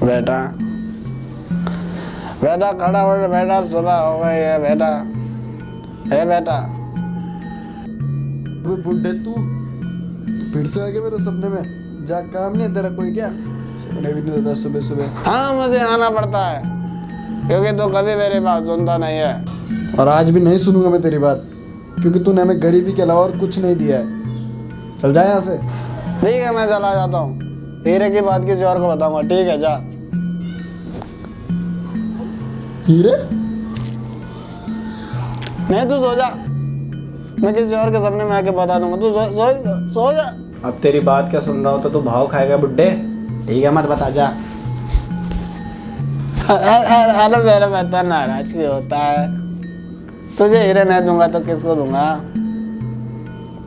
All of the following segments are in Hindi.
बेटा बेटा खड़ा हो बेटा, सुबह हो गई है बेटा। है बेटा। बुढ़े तू फिर से आ गया मेरे सपने में। जा, काम नहीं है तेरा कोई क्या? सोने भी नहीं देता सुबह सुबह। हाँ मुझे आना पड़ता है क्योंकि तू कभी मेरी बात सुनता नहीं है। और आज भी नहीं सुनूंगा मैं तेरी बात, क्योंकि तूने हमें गरीबी के अलावा और कुछ नहीं दिया है। चल जा यहाँ से। ठीक है मैं चला जाता हूँ, हीरे की बात किसी और को बताऊंगा। ठीक है जा। हीरे? नहीं तू सो जा, मैं किसी और के सपने में आके बता दूंगा। तू सो जा। अब तेरी बात क्या सुन रहा हो तो भाव खाएगा बुड्ढे। ठीक है मत बता, जा। अरे मेरा बेटा नाराज क्यों होता है? तुझे हीरे नहीं दूंगा तो किसको दूंगा?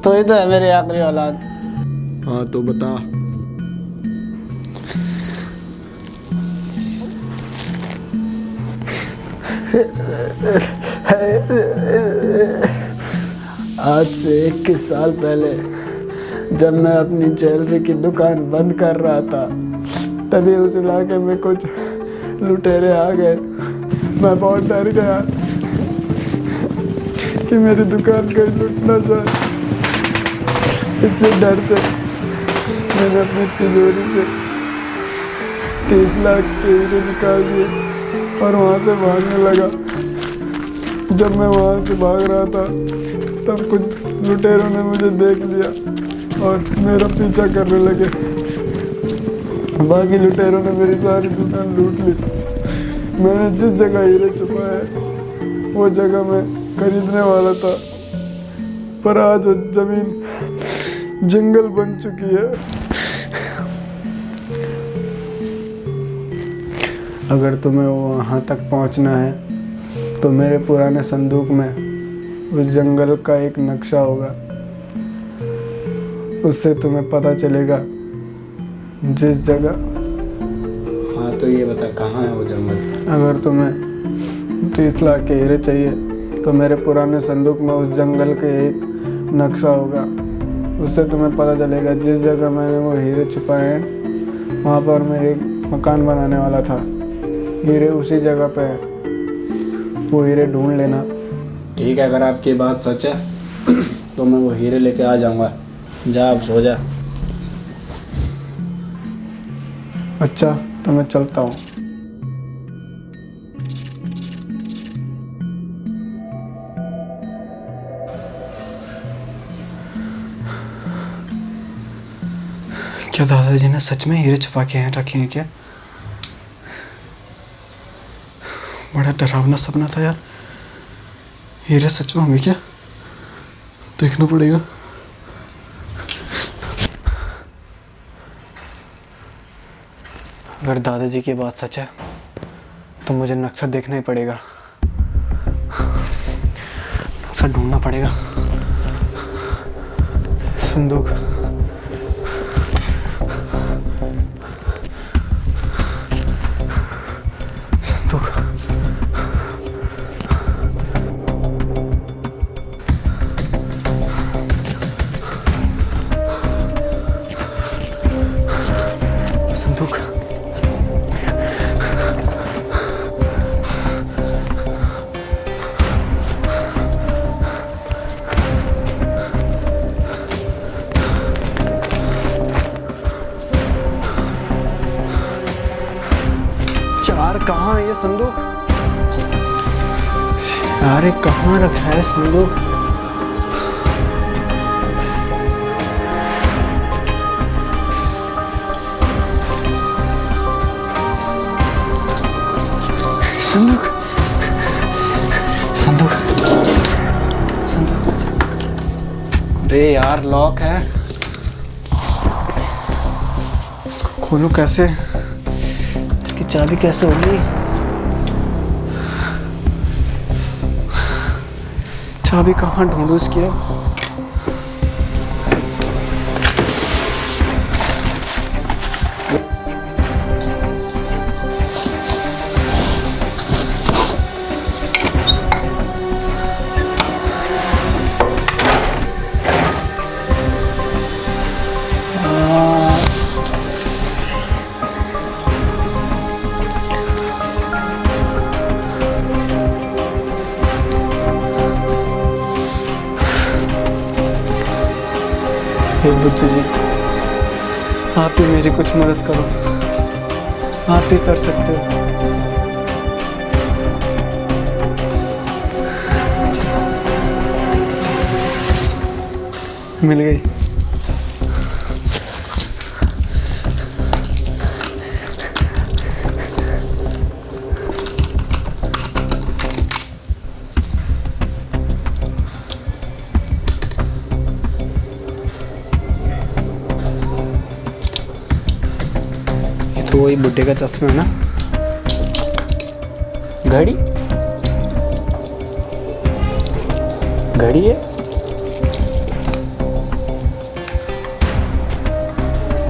तू ही तो है मेरी आखिरी औलाद। हाँ तो बता। आज से 21 साल पहले जब मैं अपनी ज्वेलरी की दुकान बंद कर रहा था, तभी उस इलाके में कुछ लुटेरे आ गए। मैं बहुत डर गया कि मेरी दुकान कहीं लूट ना जाए। इससे डर से मैंने अपनी तिजोरी से 30 लाख के हीरे निकाल दिए और वहाँ से भागने लगा। जब मैं वहाँ से भाग रहा था तब कुछ लुटेरों ने मुझे देख लिया और मेरा पीछा करने लगे। बाकी लुटेरों ने मेरी सारी दुकान लूट ली। मैंने जिस जगह हीरे छुपाए वो जगह मैं खरीदने वाला था, पर आज वो जमीन जंगल बन चुकी है। अगर तुम्हें वहाँ तक पहुँचना है तो मेरे पुराने संदूक में उस जंगल का एक नक्शा होगा। उससे तुम्हें पता चलेगा जिस जगह। हाँ तो ये बता कहाँ है वो जंगल? अगर तुम्हें 30 लाख के हीरे चाहिए तो मेरे पुराने संदूक में उस जंगल के एक नक्शा होगा। उससे तुम्हें पता चलेगा जिस जगह मैंने वो हीरे छुपाए हैं वहाँ पर मेरे मकान बनाने वाला था। हीरे उसी जगह पे है, वो हीरे ढूंढ लेना। ठीक है, अगर आपकी बात सच है तो मैं वो हीरे लेके आ जाऊंगा। जा अब सो जा। अच्छा तो मैं चलता हूँ। क्या दादाजी ने सच में हीरे छुपा के यहाँ रखे हैं क्या? बड़ा डरावना सपना था यार। हीरे सच में होंगे क्या? देखना पड़ेगा। अगर दादाजी की बात सच है तो मुझे नक्शा देखना ही पड़ेगा। नक्शा ढूंढना पड़ेगा। संदूक, संदूक। संदूक। यार कहाँ है ये संदूक? यार ये कहाँ रखा है संदूक? संदूक, संदूक, संदूक। अरे यार लॉक है, इसको खोलूं कैसे? इसकी चाबी कैसे होगी? चाबी कहाँ ढूंढूं इसकी? हे बुद्धू जी, आप ही मेरी कुछ मदद करो, आप ही कर सकते हो। मिल गई। ये तो वही बुड्ढे का चश्मा है ना? घड़ी, घड़ी है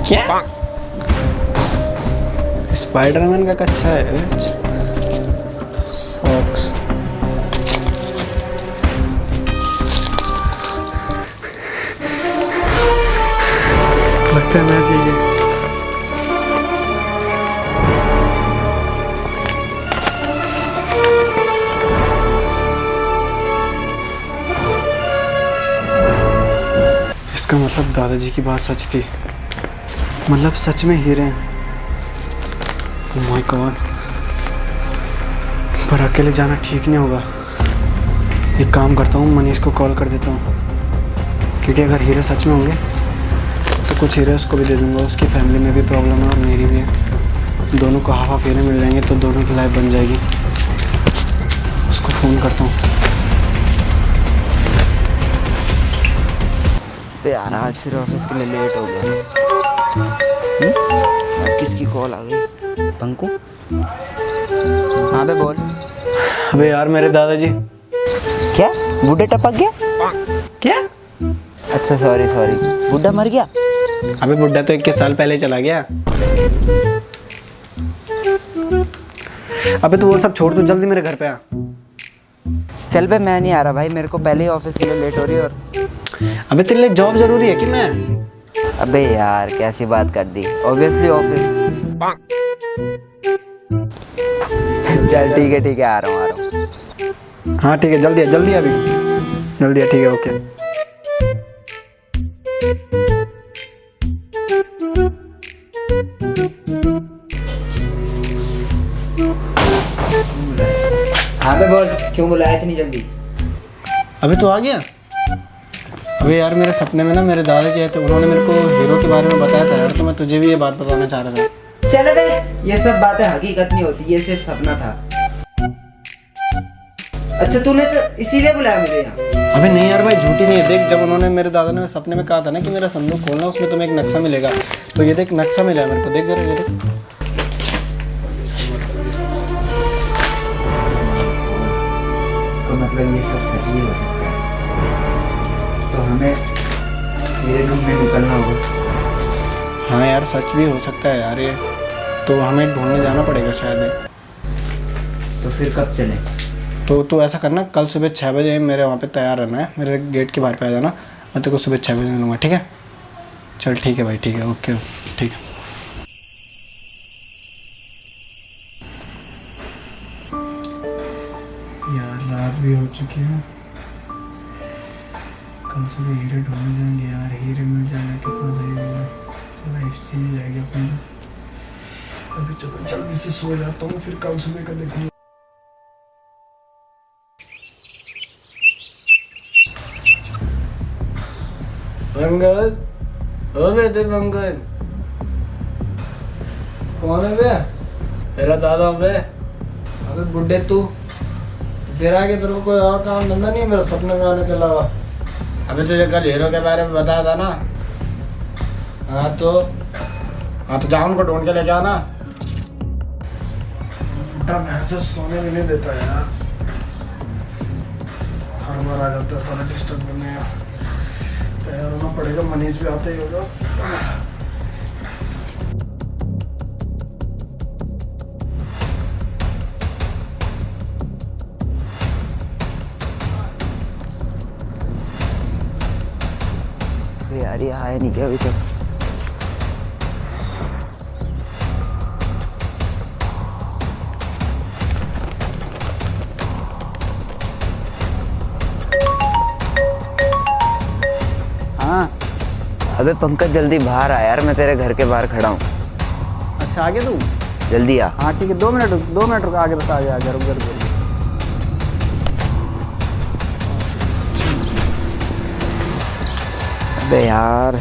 क्या? स्पाइडरमैन का कच्चा है। सॉक्स, लगता है मैं चाहिए। इसका मतलब दादाजी की बात सच थी, मतलब सच में हीरे हैं। ओह माय गॉड, पर अकेले जाना ठीक नहीं होगा। एक काम करता हूँ, मनीष को कॉल कर देता हूँ, क्योंकि अगर हीरे सच में होंगे तो कुछ हीरे उसको भी दे दूँगा। उसकी फैमिली में भी प्रॉब्लम है और मेरी भी है, दोनों को हाफ हाफ हीरे मिल जाएंगे तो दोनों की लाइफ बन जाएगी। उसको फ़ोन करता हूँ। यार आज फिर ऑफिस के लिए लेट हो गया। अब किसकी कॉल आ गई? पंकु? हाँ बे बोल। अबे यार मेरे दादाजी। क्या बूढ़े टपक गया? क्या? अच्छा सॉरी सॉरी, बूढ़ा मर गया? अबे बुड्ढा तो 21 साल पहले चला गया। अबे तो वो सब छोड़, तू जल्दी मेरे घर पे आ। चल बे मैं नहीं आ रहा भाई, मेरे को पहले ही ऑफिस के लिए लेट हो रही है। और अबे तेरे लिए जॉब जरूरी है कि मैं? अबे यार कैसी बात कर दी, ऑब्वियसली ऑफिस। चल ठीक है आ रहा हूँ। हाँ ठीक है, जल्दी आ अभी, जल्दी आ, ठीक है ओके। हाँ बे बोल, क्यों बुलाया इतनी जल्दी? अबे तो आ गया। अबे यार मेरे सपने में ना मेरे दादाजी आए थे, उन्होंने मेरे को हीरो के बारे में बताया था यार, तो मैं तुझे भी ये बात बताना चाह रहा था। चल बे, ये सब बातें हकीकत नहीं होती, ये सिर्फ सपना था। अच्छा तूने तो इसीलिए बुलाया मुझे यहाँ? अबे नहीं यार भाई, झूठी नहीं है। देख, जब उन्होंने मेरे दादा ने सपने में कहा था ना कि मेरा संदूक खोलना, उसमें तुम्हें एक नक्शा मिलेगा, तो ये देख नक्शा मिला है मेरे को, देख जरा ये देख। मतलब ये सब सच भी हो सकता है, तो हमें मेरे रूम में निकलना होगा। हाँ यार सच भी हो सकता है यार ये, तो हमें ढूंढने जाना पड़ेगा शायद। तो फिर कब चलें? तो तू ऐसा करना, कल सुबह 6 बजे मेरे वहाँ पे तैयार रहना है, मेरे गेट के बाहर पे आ जाना, मैं तेरे को सुबह 6 बजे मिलूँगा, ठीक है? चल ठीक है भाई, ठीक है, ओके ठीक है। यार रात भी हो चुकी है, कल सुबह हीरे ढूंढने जाएंगे यार, हीरे मिल जाएगा कितना सही होगा, लाइफ चेंज जाएगी अपनी। अभी चलो जल्दी से सो जाता हूँ, फिर कल सुबह का देखूँगा। मंगल, ओ बेटे मंगल, कौन है बे? तेरा दादा बे। अबे बुड्ढे तू फिर आगे तेरे को कोई और काम धंधा नहीं है मेरे सपने में आने के अलावा? अबे तुझे कल हीरो के बारे में बताया था ना? हाँ तो जा उनको ढूंढ के लेके आना। बुड्ढा मैं तो सोने भी नहीं देता यार, हर बार आ जाता है सारा डिस्टर्ब करने। तैयार होना पड़ेगा, मनीष भी आते ही होगा। यार ये आया नहीं क्या अभी तक? हाँ अबे पंकज जल्दी बाहर आ यार, मैं तेरे घर के बाहर खड़ा हूँ। अच्छा आगे तू? जल्दी आ। हाँ ठीक है, 2 मिनट रुक, 2 मिनट रुक, आगे बस आगे आगे रुक रुक। अबे यार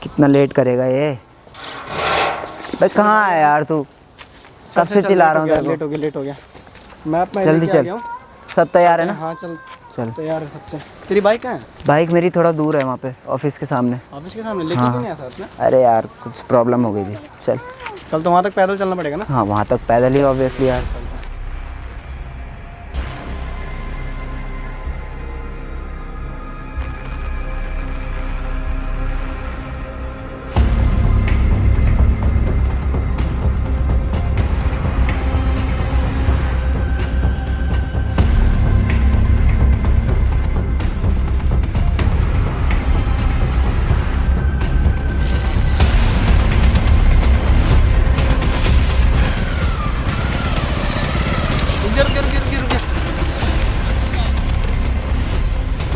कितना लेट करेगा ये। भाई कहाँ है यार तू? कब से चिल्ला रहा हूँ तेरे लेट हो गया, लेट हो गया। मैप में जल्दी लेके आ चल। गया हूँ। सब तैयार है ना? हाँ चल चल। तैयार है सब, चल। तेरी बाइक कहाँ है? बाइक मेरी थोड़ा दूर है वहाँ पे, ऑफिस के सामने। ऑफिस के सामने लेके हाँ। क्यों नहीं आया साथ में? अरे यार कुछ प्रॉब्लम हो गई थी। चल चल तो वहाँ तक पैदल चलना पड़ेगा ना? हाँ वहाँ तक पैदल ही ऑब्वियसली यार।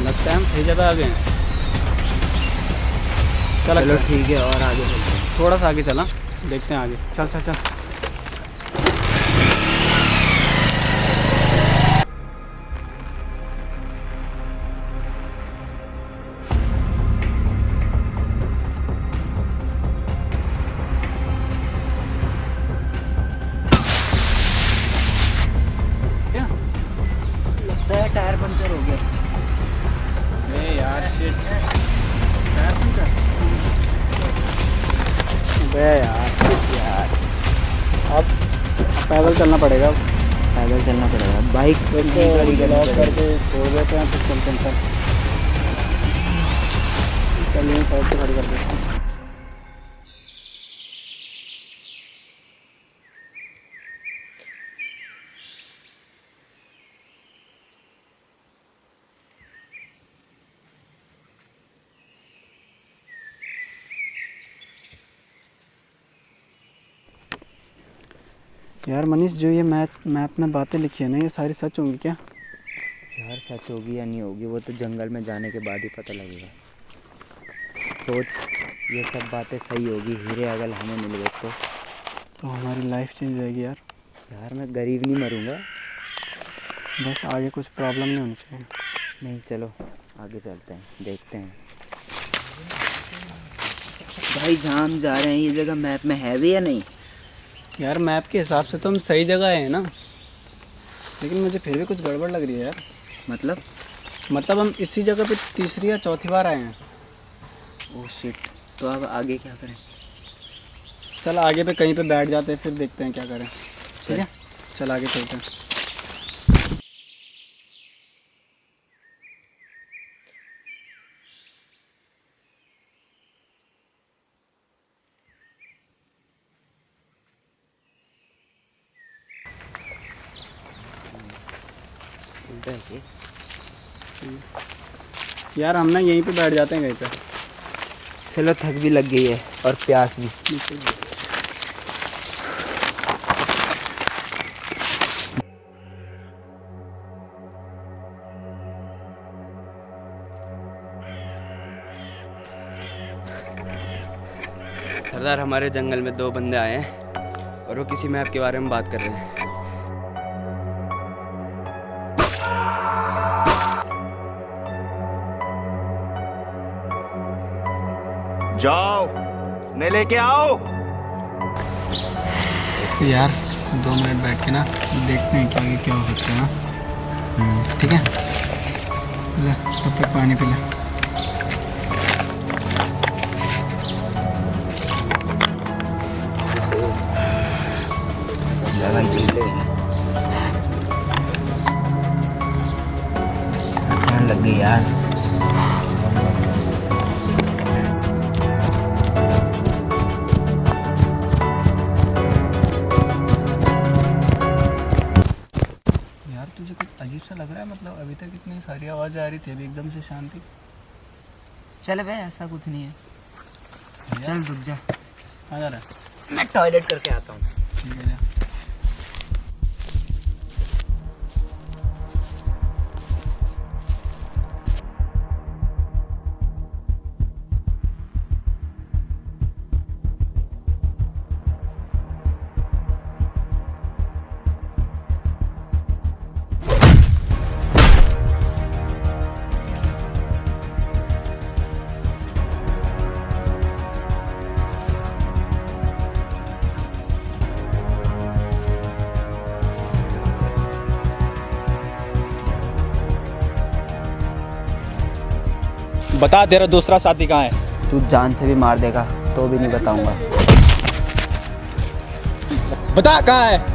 लगता है हम सही जगह आ गए हैं। चलो ठीक है, और आगे चलते हैं। थोड़ा सा आगे चला, देखते हैं आगे। चल चल चल। क्या? लगता है टायर पंचर हो गया। अरे यार शिट, टायर पंचर। अबे यार अब पैदल चलना पड़ेगा। पैदल चलना पड़ेगा। बाइक इसको लॉक करके छोड़ देते हैं, फिर चलते हैं। चल यहीं साइड से खड़ी कर देते हैं। यार मनीष, जो ये मैप में बातें लिखी है ना, ये सारी सच होंगी क्या? यार सच होगी या नहीं होगी वो तो जंगल में जाने के बाद ही पता लगेगा। सोच, ये सब बातें सही होगी, हीरे अगर हमें मिल गए तो हमारी लाइफ चेंज हो जाएगी यार। यार मैं गरीब नहीं मरूंगा। बस आगे कुछ प्रॉब्लम नहीं होनी चाहिए। नहीं चलो आगे चलते हैं, देखते हैं। भाई जहाँ हम जा रहे हैं ये जगह मैप में है भी या नहीं? यार मैप के हिसाब से तो हम सही जगह आए हैं ना, लेकिन मुझे फिर भी कुछ गड़बड़ लग रही है यार। मतलब हम इसी जगह पे तीसरी या चौथी बार आए हैं। ओह शिट, तो अब आगे क्या करें? चल आगे पे कहीं पे बैठ जाते हैं, फिर देखते हैं क्या करें। ठीक है, चल आगे चलते हैं। यार हम ना यहीं पे बैठ जाते हैं कहीं पे। चलो थक भी लग गई है और प्यास भी। सरदार, हमारे जंगल में 2 बंदे आए हैं और वो किसी मैप के बारे में बात कर रहे हैं। जाओ, ने लेके आओ। यार 2 मिनट बैठ के ना देखते हैं क्या क्या हो सकता है ना। ठीक है, ले तब तक पानी पी ले। लग गई यार। यार तुझे कुछ अजीब सा लग रहा है? मतलब अभी तक इतनी सारी आवाज़ आ रही थी, अभी एकदम से शांति। चल बे ऐसा कुछ नहीं है। चल रुक जा, आ जा रहा है। मैं टॉयलेट करके आता हूँ। ठीक है। बता तेरा दूसरा साथी कहाँ है? तू जान से भी मार देगा तो भी नहीं बताऊंगा। बता कहाँ है?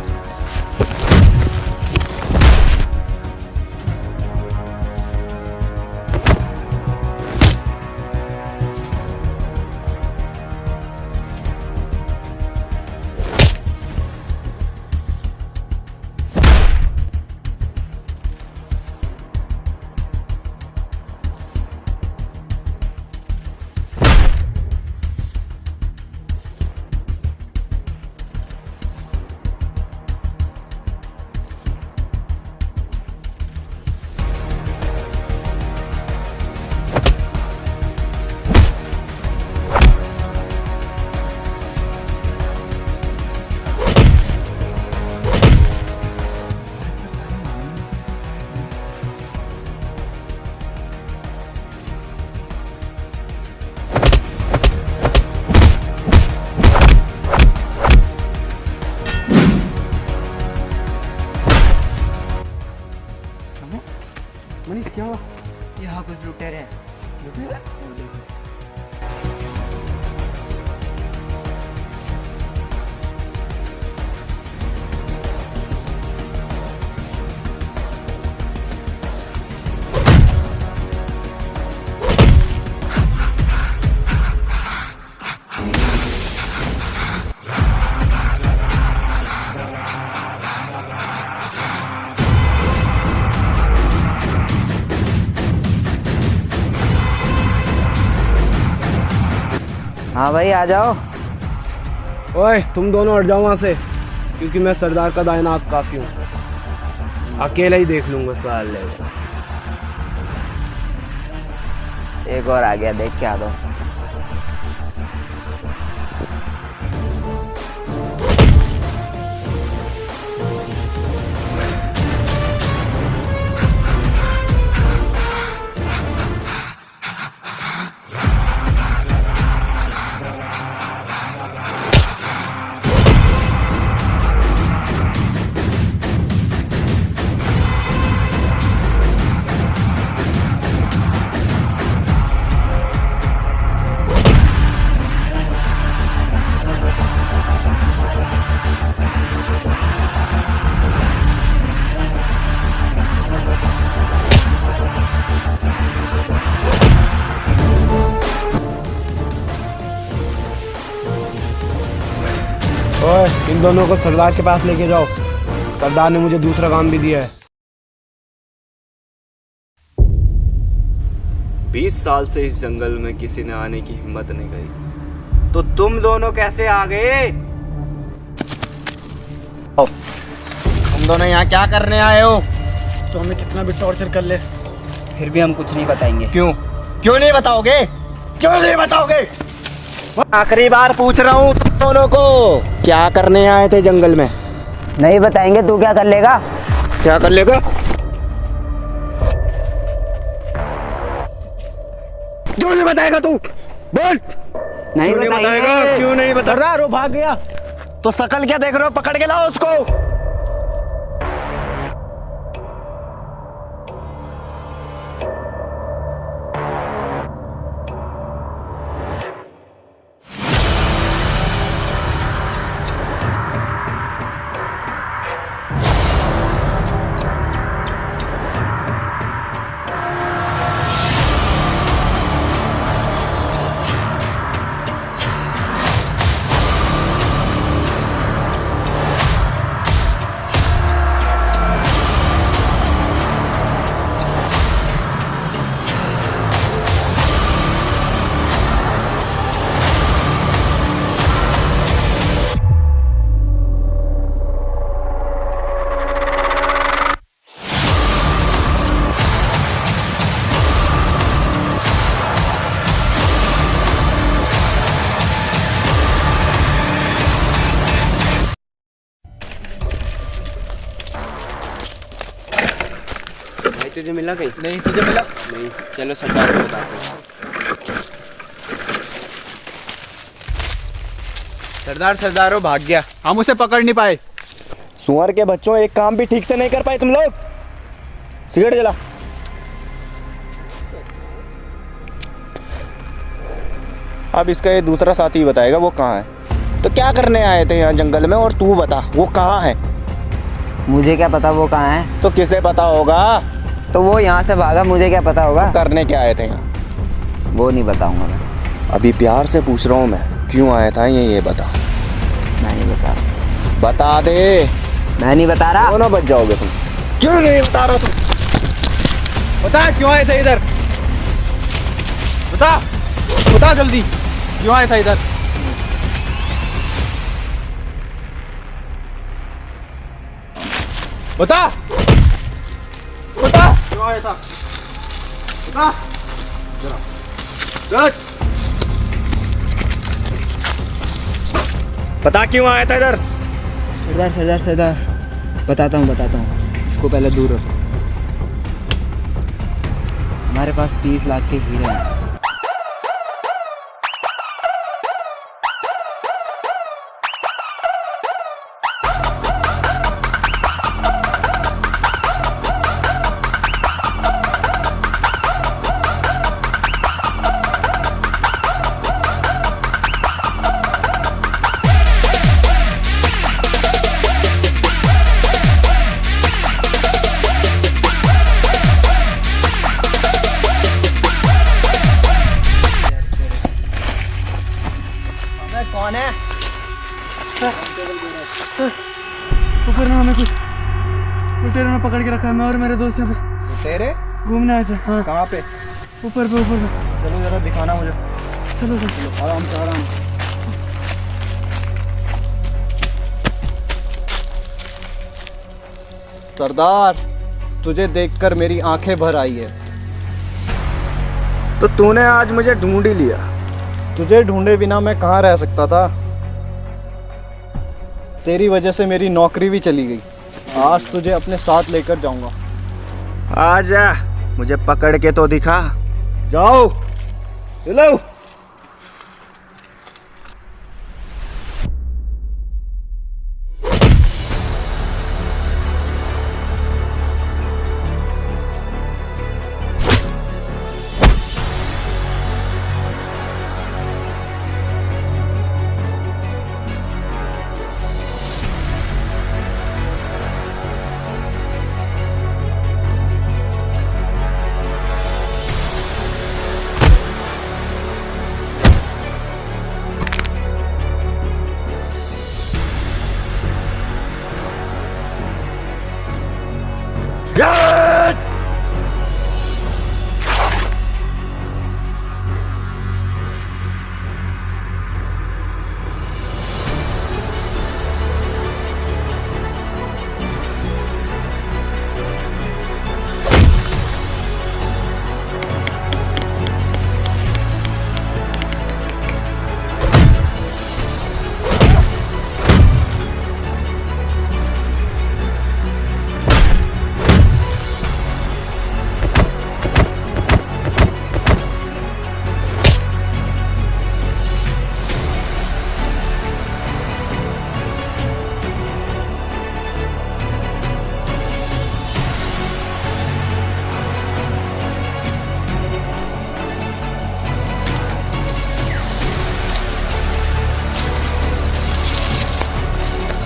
मनीष क्या हुआ? यहाँ कुछ लुटेरे हैं। हाँ भाई आ जाओ। ओए तुम दोनों हट जाओ वहाँ से, क्योंकि मैं सरदार का दायनात काफी हूँ। अकेला ही देख लूंगा साले। एक और आ गया, देख के आ दो। ओए इन दोनों को सरदार के पास लेके जाओ, सरदार ने मुझे दूसरा काम भी दिया है। 20 साल से इस जंगल में किसी ने आने की हिम्मत नहीं करी, तो तुम दोनों कैसे आ गए? तुम दोनों यहाँ क्या करने आए हो? तो हमें कितना भी टॉर्चर कर ले, फिर भी हम कुछ नहीं बताएंगे। क्यों? क्यों नहीं बताओगे? क्यों नहीं बताओगे? आखिरी बार पूछ रहा हूँ तुम दोनों को, क्या करने आए थे जंगल में? नहीं बताएंगे। तू क्या कर लेगा? क्या कर लेगा? क्यों नहीं बताएगा तू? बोल। नहीं क्यों नहीं बताएगा? बताएंगे। क्यों नहीं बता? सरदार वो भाग गया। तो शकल क्या देख रहे हो? पकड़ के लाओ उसको। तुझे मिला कहीं? नहीं तुझे मिला? नहीं, चलो सरदार को बताते हैं। सरदार वो भाग गया, हम उसे पकड़ नहीं पाए। सुअर के बच्चों, एक काम भी ठीक से नहीं कर पाए तुम लोग। सिगरेट जला। अब इसका ये दूसरा साथी बताएगा वो कहाँ है। तो क्या करने आए थे यहाँ जंगल में, और तू बता वो कहाँ है? मुझे क्या पता वो कहाँ है? तो किसे पता होगा? तो वो यहाँ से भागा, मुझे क्या पता होगा? करने क्या आए थे यहाँ? वो नहीं बताऊंगा मैं। अभी प्यार से पूछ रहा हूँ मैं, क्यों आया था ये बता। मैं नहीं बता रहा। बता दे। मैं नहीं बता रहा। दोनों बच जाओगे तुम। क्यों नहीं बता रहा तुम? बता क्यों आए थे इधर, बता बता जल्दी, क्यों आया था इधर? बता बता क्यों आया था, बता जरा। बता क्यों आया था इधर? सरदार सरदार सरदार, बताता हूँ इसको पहले दूर रखो। हमारे पास 30 लाख के हीरे हैं। कौन है? ऊपर ना हमें कुछ लुटेरों ने पकड़ के रखा है। मैं और मेरे दोस्त यहाँ पे तेरे घूमने आए थे। हाँ, कहाँ पे? ऊपर पे ऊपर पे। चलो जरा दिखाना मुझे। चलो चलो। आराम से आराम। सरदार, तुझे देखकर मेरी आंखें भर आई है। तो तूने आज मुझे ढूंढ ही लिया। तुझे ढूंढे बिना मैं कहाँ रह सकता था? तेरी वजह से मेरी नौकरी भी चली गई। आज तुझे अपने साथ लेकर जाऊंगा। आजा, मुझे पकड़ के तो दिखा। जाओ चलो।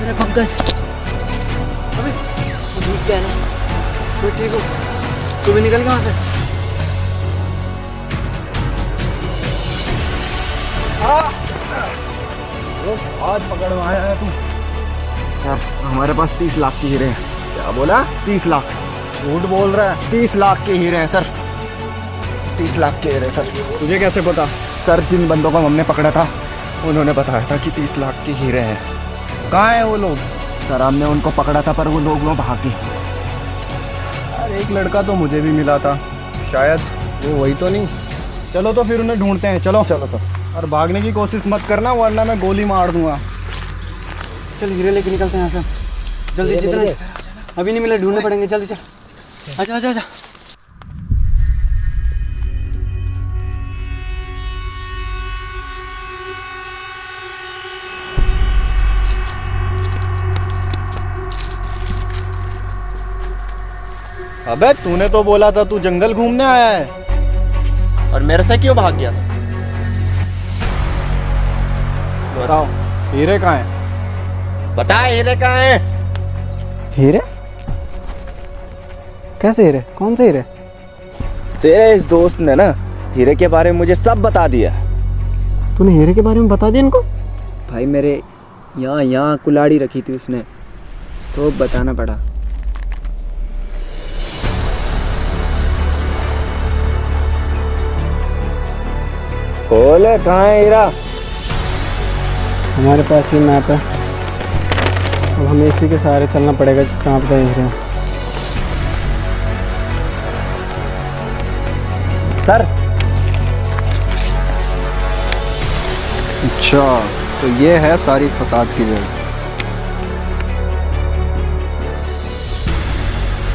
अरे पंकज, अबे भूख गया ना? तो ठीक हो, तू भी निकल गया वहाँ से। आज पकड़ में आया है तू। सर, हमारे पास 30 लाख के हीरे हैं। क्या बोला? 30 लाख। झूठ बोल रहा है। 30 लाख के हीरे हैं सर। 30 लाख के हीरे सर। तुझे कैसे पता? सर, जिन बंदों को हमने पकड़ा था उन्होंने बताया था कि 30 लाख के हीरे हैं। कहाँ है वो लोग? सर, हमने उनको पकड़ा था पर वो लोग भागे। अरे एक लड़का तो मुझे भी मिला था, शायद वो वही तो नहीं। चलो तो फिर उन्हें ढूंढते हैं। चलो चलो सर। और भागने की कोशिश मत करना वरना मैं गोली मार दूंगा। चल हीरे लेके निकलते हैं यहाँ से जल्दी। जितना अभी नहीं मिला ढूंढने पड़ेंगे, जल्दी चल। आजा आजा आजा। अबे तूने तो बोला था तू जंगल घूमने आया है, और मेरे से क्यों भाग गया था? बताओ हीरे कहाँ हैं? बता हीरे कहाँ है? हीरे? कैसे हीरे? कौन से हीरे? तेरे इस दोस्त ने ना हीरे के बारे में मुझे सब बता दिया। तूने हीरे के बारे में बता दिया इनको? भाई मेरे यहाँ कुल्हाड़ी रखी थी उसने, तो बताना पड़ा। बोले कहाँ है हीरा? हमारे पास ही मैप है, अब हमें इसी के सहारे चलना पड़ेगा कहाँ पे हीरे। सर अच्छा, तो ये है सारी फसाद की जड़।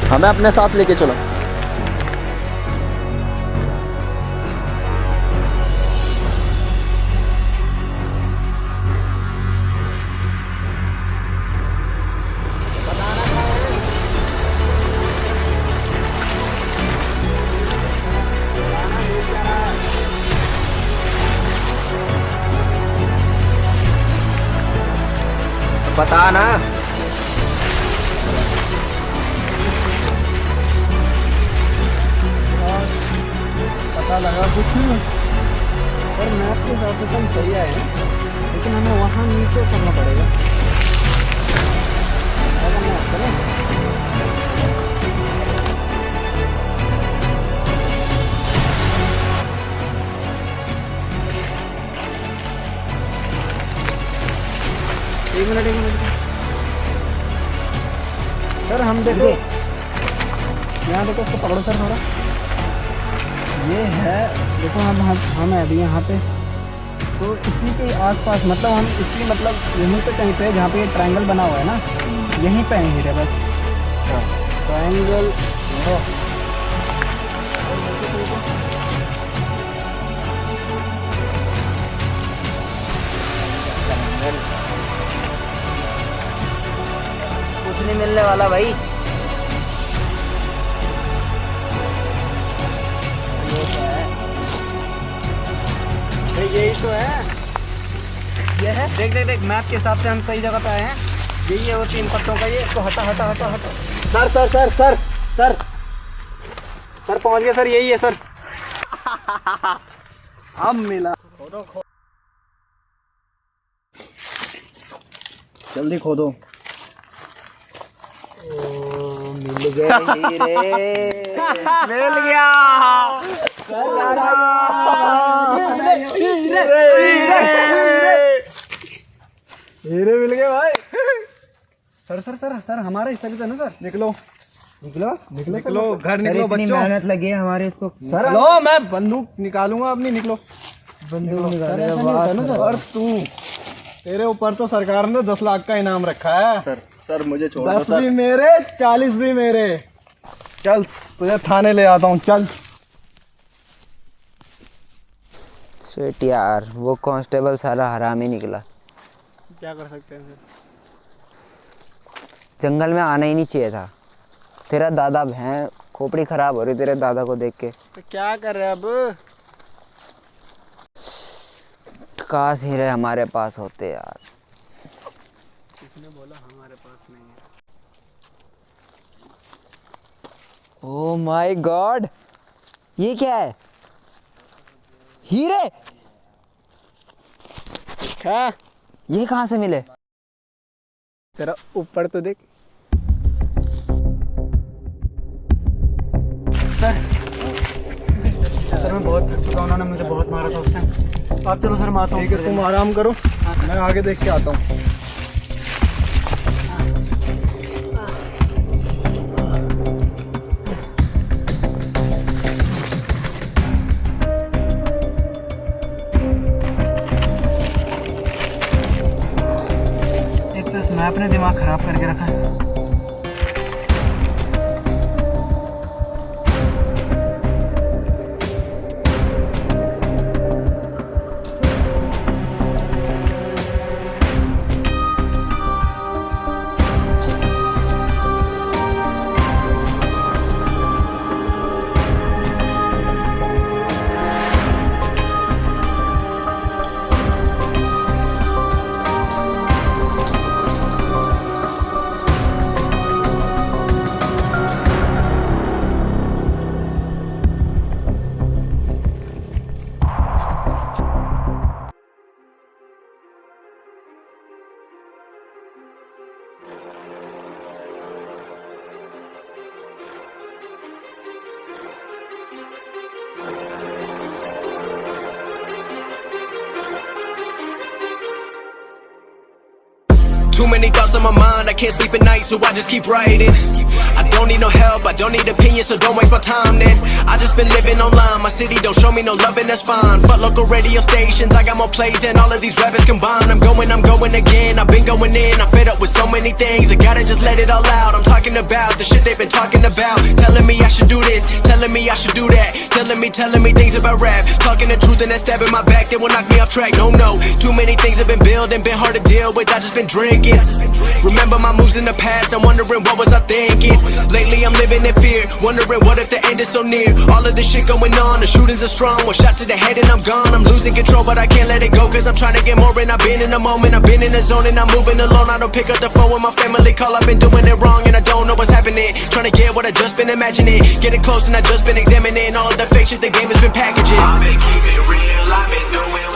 हमें अपने साथ लेके चलो। बता ना। पता लगा कुछ और मैप के हिसाब से तुम सही आए हैं, लेकिन हमें वहाँ नीचे करना पड़ेगा। क्या करना है? चलें? एक मिनट सर, हम देखो यहाँ देखो, उसको पकड़ो सर थोड़ा। ये है देखो, हम है अभी यहाँ पे, तो इसी के आसपास मतलब हम इसी मतलब यहीं पे कहीं पे जहाँ पे ये ट्रायंगल बना हुआ है ना, यहीं पे हैं हीरे बस। ट्रायंगल कुछ नहीं मिलने वाला भाई। यही तो है, ये है। देख देख देख, मैप के हिसाब से हम सही जगह पे आए हैं। यही है वो 3 पत्तों का, ये इसको हटा हटा हटा हटा। Sir sir sir sir sir sir पहुंच गए सर, यही है सर। अब मिला। जल्दी खोदो। मिल गए हीरे। मिल गया। हीरे मिल गए भाई। सर सर सर सर हमारा हिस्सा भी था ना सर। निकलो निकलो निकलो, घर निकलो बच्चों। मेहनत लगी है हमारे इसको। सर लो, मैं बंदूक निकालूंगा अपनी। निकलो। बंदूक सर ऐसा नहीं होता ना सर। और तू, तेरे ऊपर तो सरकार ने 10 लाख का इनाम रखा है। सर मुझे छोड़ दो 10 सर। भी मेरे, 40 भी मेरे। चल तुझे थाने ले आता हूँ, चल। स्वीट यार, वो कांस्टेबल सारा हरामी निकला। क्या कर सकते हैं सर? जंगल में आना ही नहीं चाहिए था। तेरा दादा भैं खोपड़ी खराब हो रही तेरे दादा को देख के। तो क्या कर रहे हैं अब? काश हीरे हमारे पास होते यार। किसने बोला हमारे पास नहीं है? ओह माय गॉड, ये क्या है? हीरे? क्या? ये कहाँ से मिले? तेरा ऊपर तो देख। सर मैं बहुत थक चुका हूँ, उन्होंने मुझे बहुत मारा था उस टाइम। आप चलो सर, मैं आता हूँ। ठीक है, तुम आराम करो, मैं आगे देख के आता हूँ। एक तो इस मैप ने दिमाग खराब करके रखा है। Too many thoughts on my mind, I can't sleep at night, so I just keep writing. I don't need no help, I don't need opinions, so don't waste my time then. I just been living online, my city don't show me no love and that's fine. Fuck local radio stations, I got more plays than all of these rappers combined. I'm going again, I've been going in, I'm fed up with so many things, I gotta just let it all out. I'm talking about the shit they've been talking about, telling me I should do this, telling me I should do that, telling me things about rap, talking the truth and then stabbing my back, they will knock me off track. No, too many things have been building, been hard to deal with, I just been drinking. Remember my moves in the past, I'm wondering what was I thinking. Lately I'm living in fear, wondering what if the end is so near. All of this shit going on, the shootings are strong, one shot to the head and I'm gone. I'm losing control but I can't let it go, cause I'm trying to get more and I've been in the moment, I've been in the zone and I'm moving alone. I don't pick up the phone when my family call, I've been doing it wrong and I don't know what's happening. Trying to get what I just been imagining, getting close and I just been examining all of the fake shit the game has been packaging. I've been keeping it real, I've been doing